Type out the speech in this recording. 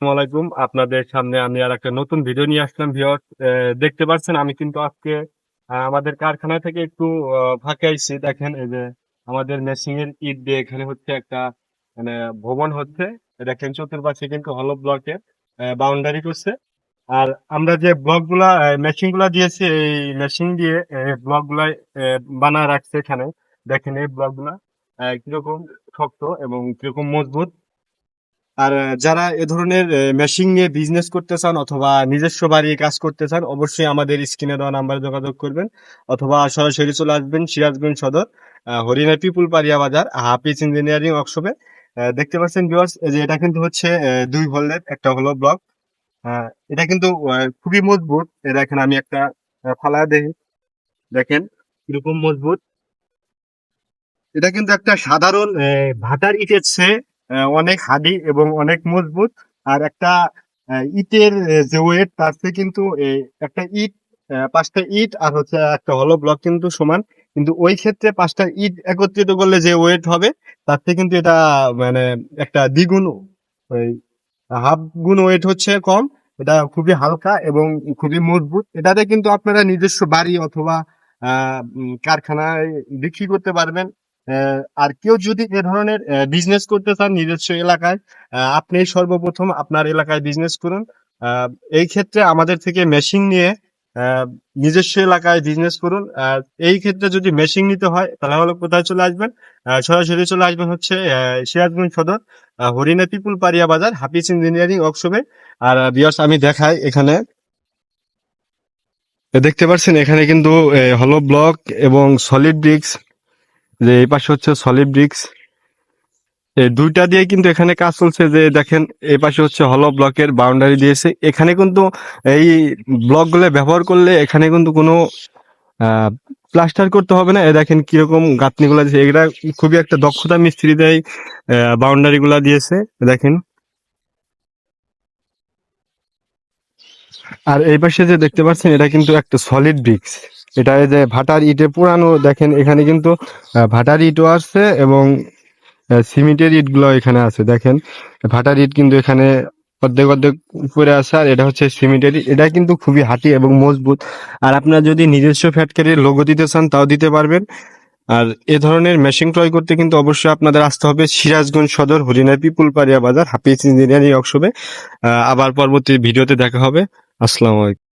আসসালামাইকুম। আপনাদের সামনে আমি আর একটা নতুন ভিডিও নিয়ে আসলাম ভিউয়ার্স। দেখতে পাচ্ছেন আমি কিন্তু আজকে আমাদের কারখানা থেকে একটু ফাঁকে আইছি। দেখেন এই যে আমাদের মেশিং এর ইট দিয়ে এখানে হচ্ছে একটা মানে ভবন হচ্ছে। দেখেন চতুর্পাশে কিন্তু হলো ব্লকের বাউন্ডারি করছে। আর আমরা যে ব্লক গুলা মেশিন গুলা দিয়েছি, এই মেশিন দিয়ে ব্লক গুলা বানায় রাখছে এখানে। দেখেন এই ব্লক গুলা কিরকম শক্ত এবং কিরকম মজবুত। আর যারা এ ধরনের মেশিন নিয়ে বিজনেস করতে চান অথবা নিজস্ব বাড়ি কাজ করতে চান, অবশ্যই আমাদের স্ক্রিনে দেওয়া নাম্বারে যোগাযোগ করবেন অথবা সরাসরি চলে আসবেন সিরাজগঞ্জ সদর হরিণা পিপুল পারিয়া বাজার হাফিজ ইঞ্জিনিয়ারিং ওয়ার্কশপে। দেখতে পাচ্ছেন ভিউয়ার্স, যে এটা কিন্তু হচ্ছে দুই হলের একটা হলো ব্লক। এটা কিন্তু খুবই মজবুত। দেখেন আমি একটা ফালা দেখি, দেখেন কিরকম মজবুত। এটা কিন্তু একটা সাধারণ ভাটার ইটের চেয়ে অনেক হার্ডি এবং অনেক মজবুত। আর একটা ইটের যে ওয়েট তার চেয়ে কিন্তু একটা ইট, পাঁচটা ইট আর হচ্ছে একটা হলো ব্লক কিন্তু সমান। কিন্তু ওই ক্ষেত্রে পাঁচটা ইট একত্রিত করলে যে ওয়েট হবে তার থেকে কিন্তু এটা মানে একটা দ্বিগুণ, ওই হাফ গুণ ওয়েট হচ্ছে কম। এটা খুবই হালকা এবং খুবই মজবুত। এটাতে কিন্তু আপনারা নিজস্ব বাড়ি অথবা কারখানায় বিক্রি করতে পারবেন। আর কেউ যদি এ ধরনের বিজনেস করতে চান নিজস্ব এলাকায়, আপনি সর্বপ্রথম আপনার এলাকায় বিজনেস করুন। আহ, এই ক্ষেত্রে আমাদের থেকে মেশিন নিয়ে আহ, নিজস্ব এলাকায় বিজনেস করুন। আর এই ক্ষেত্রে যদি মেশিন নিতে হয় তাহলে হলো কোথায় চলে আসবেন, সরাসরি চলে আসবেন হচ্ছে সিরাজগঞ্জ সদর হরিণা পিপুল পারিয়া বাজার হাফিজ ইঞ্জিনিয়ারিং ওয়ার্কশপে। আর ভিউয়ার্স আমি দেখাই এখানে, দেখতে পাচ্ছেন এখানে কিন্তু হলো ব্লক এবং সলিড ব্রিক্স, যে এই পাশে হচ্ছে সলিড ব্রিক্স, এই দুইটা দিয়ে কিন্তু এখানে কাজ চলছে। যে দেখেন এই পাশে হচ্ছে হলো ব্লকের বাউন্ডারি দিয়েছে। এখানে কিন্তু এই ব্লক গুলো ব্যবহার করলে এখানে কিন্তু কোনো প্লাস্টার করতে হবে না। এ দেখেন কিরকম গাঁথনি গুলা দিয়েছে, এগুলা খুবই একটা দক্ষতা মিস্ত্রি দেয় বাউন্ডারি গুলা দিয়েছে। দেখেন আর এই পাশে যে দেখতে পাচ্ছেন এটা কিন্তু একটা সলিড ব্রিক্স। এটা এই যে ভাটার ইটে পুরানো, দেখেন এখানে কিন্তু ভাটার ইটও আছে এবং সিমেন্টের ইট গুলো এখানে আছে। দেখেন ভাটার ইট কিন্তু এখানে অর্ধেক অর্ধেক উপরে আছে, আর এটা হচ্ছে সিমেন্টের ইট। এটা কিন্তু খুবই হাঁটি এবং মজবুত। আর আপনার যদি নিজস্ব ফ্যাক্টরির লোগো দিতে চান তাও দিতে পারবেন। আর এ ধরনের মেশিন ক্রয় করতে কিন্তু অবশ্যই আপনাদের আসতে হবে সিরাজগঞ্জ সদর হরিণা পিপুল পারিয়া বাজার হাফিজ ইঞ্জিনিয়ারিং ওয়ার্কশপে। আবার পরবর্তী ভিডিওতে দেখা হবে। আসসালামু আলাইকুম।